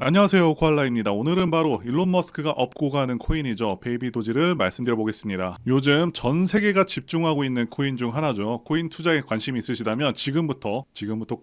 안녕하세요, 코알라입니다. 오늘은 바로 일론 머스크가 업고 가는 코인이죠. 베이비 도지를 말씀드려 보겠습니다. 요즘 전 세계가 집중하고 있는 코인 중 하나죠. 코인 투자에 관심이 있으시다면 지금부터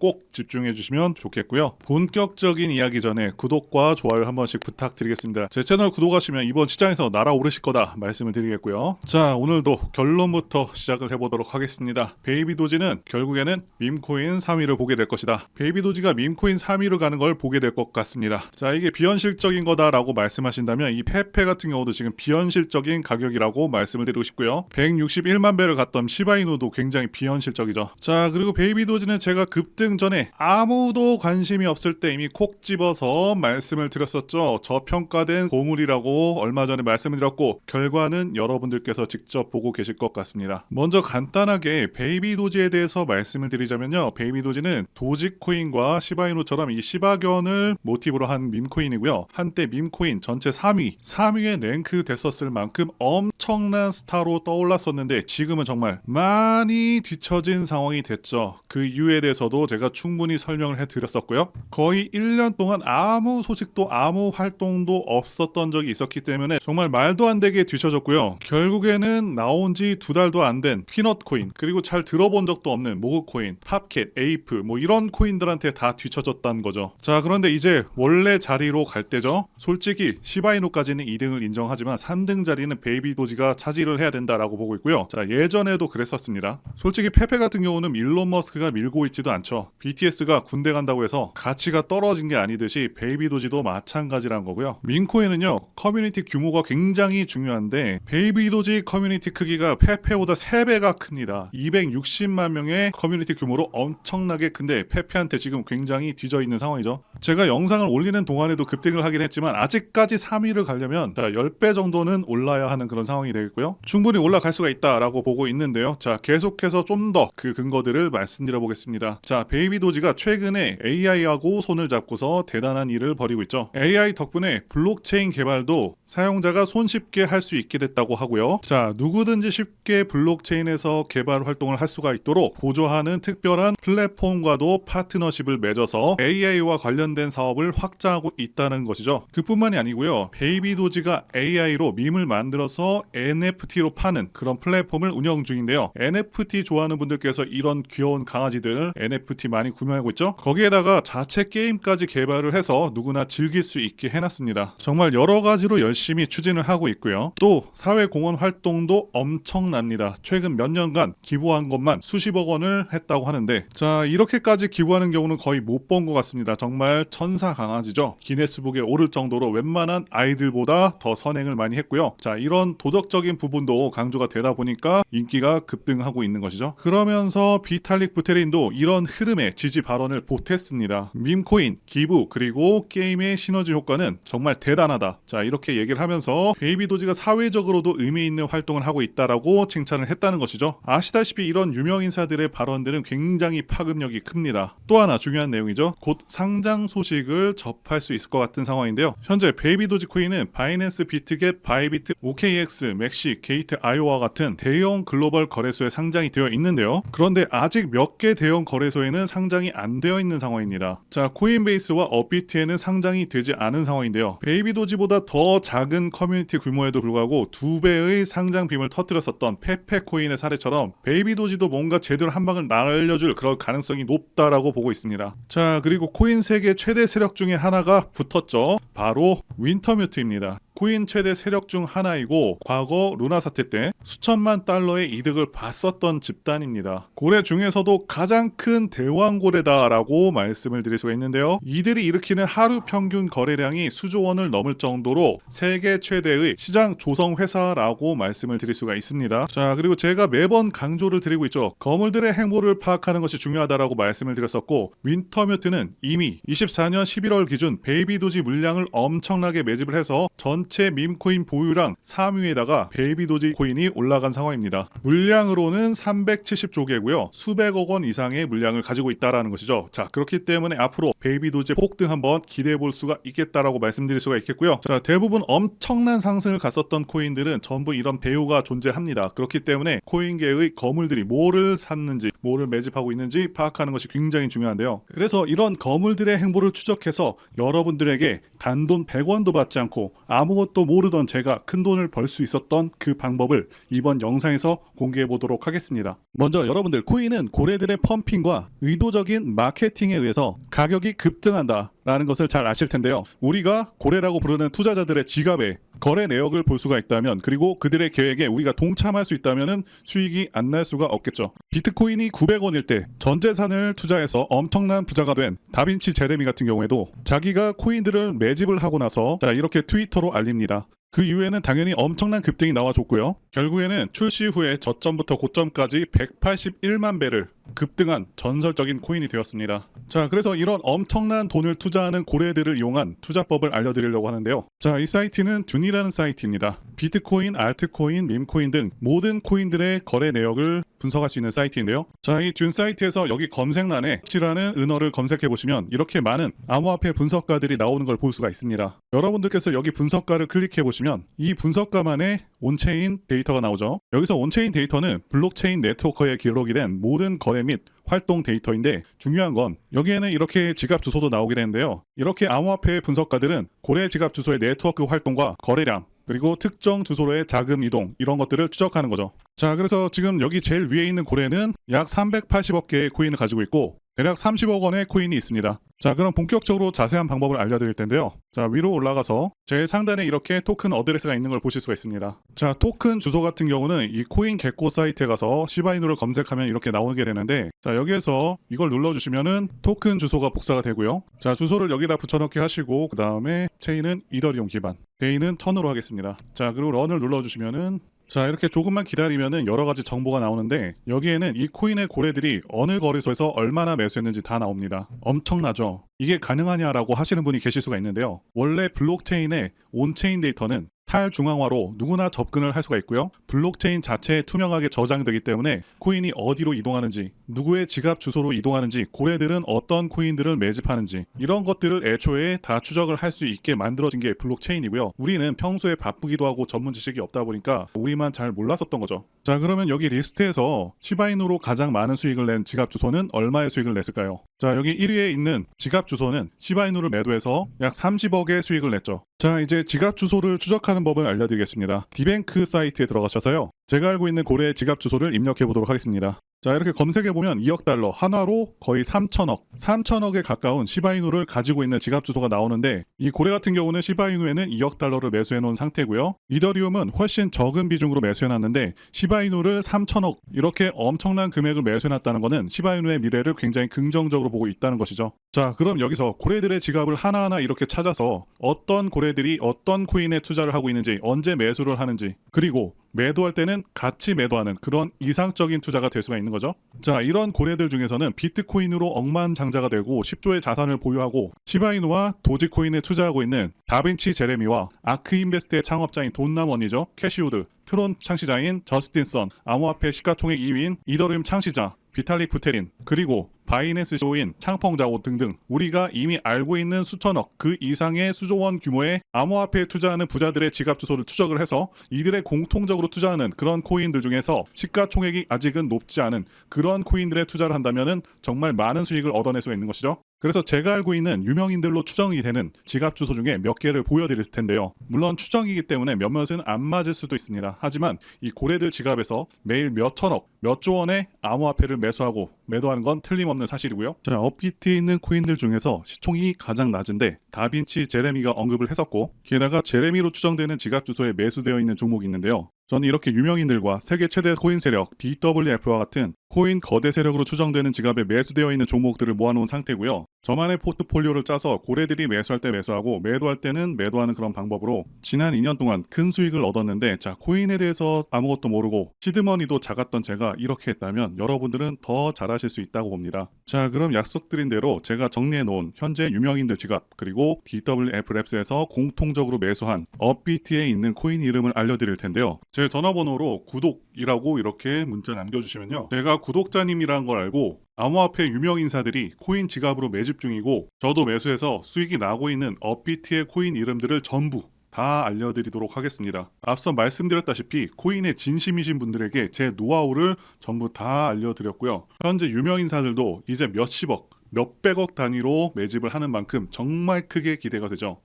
꼭 집중해 주시면 좋겠고요. 본격적인 이야기 전에 구독과 좋아요 한 번씩 부탁드리겠습니다. 제 채널 구독하시면 이번 시장에서 날아오르실 거다 말씀을 드리겠고요. 자, 오늘도 결론부터 시작을 해보도록 하겠습니다. 베이비 도지는 결국에는 밈코인 3위를 보게 될 것이다. 베이비 도지가 밈코인 3위를 가는 걸 보게 될 것 같습니다. 자, 이게 비현실적인 거다라고 말씀하신다면 이 페페 같은 경우도 지금 비현실적인 가격이라고 말씀을 드리고 싶고요. 161만 배를 갔던 시바이누도 굉장히 비현실적이죠. 자, 그리고 베이비 도지는 제가 급등 전에 아무도 관심이 없을 때 이미 콕 집어서 말씀을 드렸었죠. 저평가된 보물이라고 얼마 전에 말씀을 드렸고 결과는 여러분들께서 직접 보고 계실 것 같습니다. 먼저 간단하게 베이비 도지에 대해서 말씀을 드리자면요. 베이비 도지는 도지코인과 시바이누처럼 이 시바견을 모티브로 한 밈코인이고요. 한때 밈코인 전체 3위에 랭크 됐었을 만큼 엄청난 스타로 떠올랐었는데 지금은 정말 많이 뒤처진 상황이 됐죠. 그 이유에 대해서도 제가 충분히 설명을 해드렸었고요. 거의 1년 동안 아무 소식도 아무 활동도 없었던 적이 있었기 때문에 정말 말도 안 되게 뒤처졌고요. 결국에는 나온 지 2달도 안 된 피넛코인 그리고 잘 들어본 적도 없는 모그코인, 탑캣, 에이프 뭐 이런 코인들한테 다 뒤처졌다는 거죠. 자, 그런데 이제 원래 자리로 갈 때죠. 솔직히 시바이누까지는 2등을 인정하지만 3등 자리는 베이비 도지가 차지를 해야 된다라고 보고 있고요. 자, 예전에도 그랬었습니다. 솔직히 페페 같은 경우는 일론 머스크가 밀고 있지도 않죠. BTS가 군대 간다고 해서 가치가 떨어진 게 아니듯이 베이비 도지도 마찬가지라는 거고요. 민코인은요, 커뮤니티 규모가 굉장히 중요한데 베이비 도지 커뮤니티 크기가 페페보다 3배가 큽니다. 260만 명의 커뮤니티 규모로 엄청나게 큰데 페페한테 지금 굉장히 뒤져 있는 상황이죠. 제가 영상을 올리는 동안에도 급등을 하긴 했지만 아직까지 3위를 가려면 10배 정도는 올라야 하는 그런 상황이 되겠고요. 충분히 올라갈 수가 있다라고 보고 있는데요. 자, 계속해서 좀 더 그 근거들을 말씀드려 보겠습니다. 자, 베이비 도지가 최근에 AI하고 손을 잡고서 대단한 일을 벌이고 있죠. AI 덕분에 블록체인 개발도 사용자가 손쉽게 할 수 있게 됐다고 하고요. 자, 누구든지 쉽게 블록체인에서 개발 활동을 할 수가 있도록 보조하는 특별한 플랫폼과도 파트너십을 맺어서 AI와 관련된 사업을 확장하고 있다는 것이죠. 그뿐만이 아니고요. 베이비 도지가 AI로 밈을 만들어서 NFT로 파는 그런 플랫폼을 운영 중인데요. NFT 좋아하는 분들께서 이런 귀여운 강아지들 NFT 많이 구매하고 있죠. 거기에다가 자체 게임까지 개발을 해서 누구나 즐길 수 있게 해놨습니다. 정말 여러 가지로 열심히 추진을 하고 있고요. 또 사회공헌 활동도 엄청납니다. 최근 몇 년간 기부한 것만 수십억 원을 했다고 하는데 자, 이렇게까지 기부하는 경우는 거의 못 본 것 같습니다. 정말 천사 강아지죠. 기네스북에 오를 정도로 웬만한 아이들보다 더 선행을 많이 했고요. 자, 이런 도덕적인 부분도 강조가 되다 보니까 인기가 급등하고 있는 것이죠. 그러면서 비탈릭 부테린도 이런 흐름에 지지 발언을 보탰습니다. 밈코인, 기부, 그리고 게임의 시너지 효과는 정말 대단하다. 자, 이렇게 얘기를 하면서 베이비 도지가 사회적으로도 의미 있는 활동을 하고 있다라고 칭찬을 했다는 것이죠. 아시다시피 이런 유명 인사들의 발언들은 굉장히 파급력이 큽니다. 또 하나 중요한 내용이죠. 곧 상장 소식을 접할 수 있을 것 같은 상황인데요. 현재 베이비 도지 코인은 바이낸스, 비트겟, 바이비트, OKX, 맥시, 게이트 아이오와 같은 대형 글로벌 거래소에 상장이 되어 있는데요. 그런데 아직 몇 개 대형 거래소에는 상장이 안 되어 있는 상황입니다. 자, 코인베이스와 업비트에는 상장이 되지 않은 상황인데요. 베이비 도지보다 더 작은 커뮤니티 규모에도 불구하고 2배의 상장 빔을 터뜨렸었던 페페 코인의 사례처럼 베이비 도지도 뭔가 제대로 한 방을 날려줄 그럴 가능성이 높다라고 보고 있습니다. 자, 그리고 코인 세계 최대 세력 중에 하나가 붙었죠. 바로 윈터뮤트입니다. 코인 최대 세력 중 하나이고 과거 루나 사태 때 수천만 달러의 이득을 봤었던 집단입니다. 고래 중에서도 가장 큰 대왕고래다라고 말씀을 드릴 수가 있는데요. 이들이 일으키는 하루 평균 거래량이 수조 원을 넘을 정도로 세계 최대의 시장 조성 회사라고 말씀을 드릴 수가 있습니다. 자, 그리고 제가 매번 강조를 드리고 있죠. 거물들의 행보를 파악하는 것이 중요하다라고 말씀을 드렸었고 윈터뮤트는 이미 24년 11월 기준 베이비 도지 물량을 엄청나게 매집을 해서 전 전체 밈코인 보유량 3위에다가 베이비 도지 코인이 올라간 상황입니다. 물량으로는 370조 개고요. 수백억 원 이상의 물량을 가지고 있다라는 것이죠. 자, 그렇기 때문에 앞으로 베이비 도지 폭등 한번 기대해 볼 수가 있겠다라고 말씀드릴 수가 있겠고요. 자, 대부분 엄청난 상승을 갔었던 코인들은 전부 이런 배후가 존재합니다. 그렇기 때문에 코인계의 거물들이 뭐를 샀는지, 뭐를 매집하고 있는지 파악하는 것이 굉장히 중요한데요. 그래서 이런 거물들의 행보를 추적해서 여러분들에게 단돈 100원도 받지 않고 아무것도 모르던 제가 큰 돈을 벌 수 있었던 그 방법을 이번 영상에서 공개해 보도록 하겠습니다. 먼저 여러분들, 코인은 고래들의 펌핑과 의도적인 마케팅에 의해서 가격이 급등한다 라는 것을 잘 아실 텐데요. 우리가 고래라고 부르는 투자자들의 지갑에 거래 내역을 볼 수가 있다면, 그리고 그들의 계획에 우리가 동참할 수 있다면 수익이 안 날 수가 없겠죠. 비트코인이 900원일 때 전 재산을 투자해서 엄청난 부자가 된 다빈치 제레미 같은 경우에도 자기가 코인들을 매집을 하고 나서 자, 이렇게 트위터로 알립니다. 그 이후에는 당연히 엄청난 급등이 나와줬고요. 결국에는 출시 후에 저점부터 고점까지 181만 배를 급등한 전설적인 코인이 되었습니다. 자, 그래서 이런 엄청난 돈을 투자하는 고래들을 이용한 투자법을 알려드리려고 하는데요. 자, 이 사이트는 듄이라는 사이트입니다. 비트코인, 알트코인, 밈코인 등 모든 코인들의 거래 내역을 분석할 수 있는 사이트인데요. 자, 이 듄 사이트에서 여기 검색란에 X라는 은어를 검색해 보시면 이렇게 많은 암호화폐 분석가들이 나오는 걸 볼 수가 있습니다. 여러분들께서 여기 분석가를 클릭해 보시면 이 분석가만의 온체인 데이터가 나오죠. 여기서 온체인 데이터는 블록체인 네트워크에 기록이 된 모든 거래 및 활동 데이터인데, 중요한 건 여기에는 이렇게 지갑 주소도 나오게 되는데요. 이렇게 암호화폐 분석가들은 고래 지갑 주소의 네트워크 활동과 거래량, 그리고 특정 주소로의 자금 이동, 이런 것들을 추적하는 거죠. 자, 그래서 지금 여기 제일 위에 있는 고래는 약 380억 개의 코인을 가지고 있고 대략 30억 원의 코인이 있습니다. 자, 그럼 본격적으로 자세한 방법을 알려드릴 텐데요. 자, 위로 올라가서 제일 상단에 이렇게 토큰 어드레스가 있는 걸 보실 수가 있습니다. 자, 토큰 주소 같은 경우는 이 코인 개코 사이트에 가서 시바이누를 검색하면 이렇게 나오게 되는데, 자, 여기에서 이걸 눌러주시면은 토큰 주소가 복사가 되고요. 자, 주소를 여기다 붙여넣기 하시고, 그 다음에 체인은 이더리움 기반, 데이는 1000으로 하겠습니다. 자, 그리고 런을 눌러주시면은, 자, 이렇게 조금만 기다리면은 여러 가지 정보가 나오는데, 여기에는 이 코인의 고래들이 어느 거래소에서 얼마나 매수했는지 다 나옵니다. 엄청나죠? 이게 가능하냐라고 하시는 분이 계실 수가 있는데요. 원래 블록체인의 온체인 데이터는 탈중앙화로 누구나 접근을 할 수가 있고요. 블록체인 자체에 투명하게 저장되기 때문에 코인이 어디로 이동하는지, 누구의 지갑 주소로 이동하는지, 고래들은 어떤 코인들을 매집하는지, 이런 것들을 애초에 다 추적을 할 수 있게 만들어진 게 블록체인이고요. 우리는 평소에 바쁘기도 하고 전문 지식이 없다 보니까 우리만 잘 몰랐었던 거죠. 자, 그러면 여기 리스트에서 시바이누로 가장 많은 수익을 낸 지갑 주소는 얼마의 수익을 냈을까요? 자, 여기 1위에 있는 지갑 주소는 시바이누를 매도해서 약 30억의 수익을 냈죠. 자, 이제 지갑 주소를 추적하는 법을 알려드리겠습니다. 디뱅크 사이트에 들어가셔서요, 제가 알고 있는 고래의 지갑 주소를 입력해 보도록 하겠습니다. 자, 이렇게 검색해보면 2억 달러, 한화로 거의 3천억에 가까운 시바이누를 가지고 있는 지갑 주소가 나오는데, 이 고래 같은 경우는 시바이누에는 2억 달러를 매수해 놓은 상태고요. 이더리움은 훨씬 적은 비중으로 매수해 놨는데 시바이누를 3천억, 이렇게 엄청난 금액을 매수해 놨다는 것은 시바이누의 미래를 굉장히 긍정적으로 보고 있다는 것이죠. 자, 그럼 여기서 고래들의 지갑을 하나하나 이렇게 찾아서 어떤 고래들이 어떤 코인에 투자를 하고 있는지, 언제 매수를 하는지, 그리고 매도할 때는 같이 매도하는 그런 이상적인 투자가 될 수가 있는 거죠. 자, 이런 고래들 중에서는 비트코인으로 억만장자가 되고 10조의 자산을 보유하고 시바이누와 도지코인에 투자하고 있는 다빈치 제레미와 아크인베스트의 창업자인 돈나먼이죠. 캐시우드, 트론 창시자인 저스틴 선, 암호화폐 시가총액 2위인 이더리움 창시자 비탈릭 부테린, 그리고 바이낸스 CEO인 창펑자오 등등 우리가 이미 알고 있는 수천억, 그 이상의 수조원 규모의 암호화폐에 투자하는 부자들의 지갑 주소를 추적을 해서 이들의 공통적으로 투자하는 그런 코인들 중에서 시가총액이 아직은 높지 않은 그런 코인들에 투자를 한다면은 정말 많은 수익을 얻어낼 수가 있는 것이죠. 그래서 제가 알고 있는 유명인들로 추정이 되는 지갑 주소 중에 몇 개를 보여드릴 텐데요. 물론 추정이기 때문에 몇몇은 안 맞을 수도 있습니다. 하지만 이 고래들 지갑에서 매일 몇 천억, 몇 조 원의 암호화폐를 매수하고 매도하는 건 틀림없는 사실이고요. 자, 업비트에 있는 코인들 중에서 시총이 가장 낮은데 다빈치 제레미가 언급을 했었고, 게다가 제레미로 추정되는 지갑 주소에 매수되어 있는 종목이 있는데요. 저는 이렇게 유명인들과 세계 최대 코인 세력 DWF와 같은 코인 거대 세력으로 추정되는 지갑에 매수되어 있는 종목들을 모아놓은 상태고요. 저만의 포트폴리오를 짜서 고래들이 매수할 때 매수하고 매도할 때는 매도하는 그런 방법으로 지난 2년 동안 큰 수익을 얻었는데, 자, 코인에 대해서 아무것도 모르고 시드머니도 작았던 제가 이렇게 했다면 여러분들은 더 잘하실 수 있다고 봅니다. 자, 그럼 약속드린 대로 제가 정리해 놓은 현재 유명인들 지갑, 그리고 DWF 랩스에서 공통적으로 매수한 업비트에 있는 코인 이름을 알려드릴 텐데요. 제 전화번호로 구독이라고 이렇게 문자 남겨주시면요, 제가 구독자님이라는 걸 알고 암호화폐 유명 인사들이 코인 지갑으로 매집 중이고 저도 매수해서 수익이 나고 있는 업비트의 코인 이름들을 전부 다 알려드리도록 하겠습니다. 앞서 말씀드렸다시피 코인에 진심이신 분들에게 제 노하우를 전부 다 알려드렸고요. 현재 유명 인사들도 이제 몇십억, 몇백억 단위로 매집을 하는 만큼 정말 크게 기대가 되죠.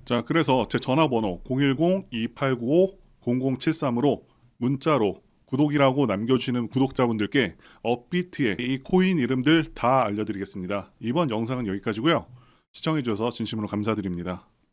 자, 그래서 제 전화번호 010-2895-0073으로 문자로 구독이라고 남겨주시는 구독자분들께 업비트의 이 코인 이름들 다 알려드리겠습니다. 이번 영상은 여기까지고요. 시청해주셔서 진심으로 감사드립니다.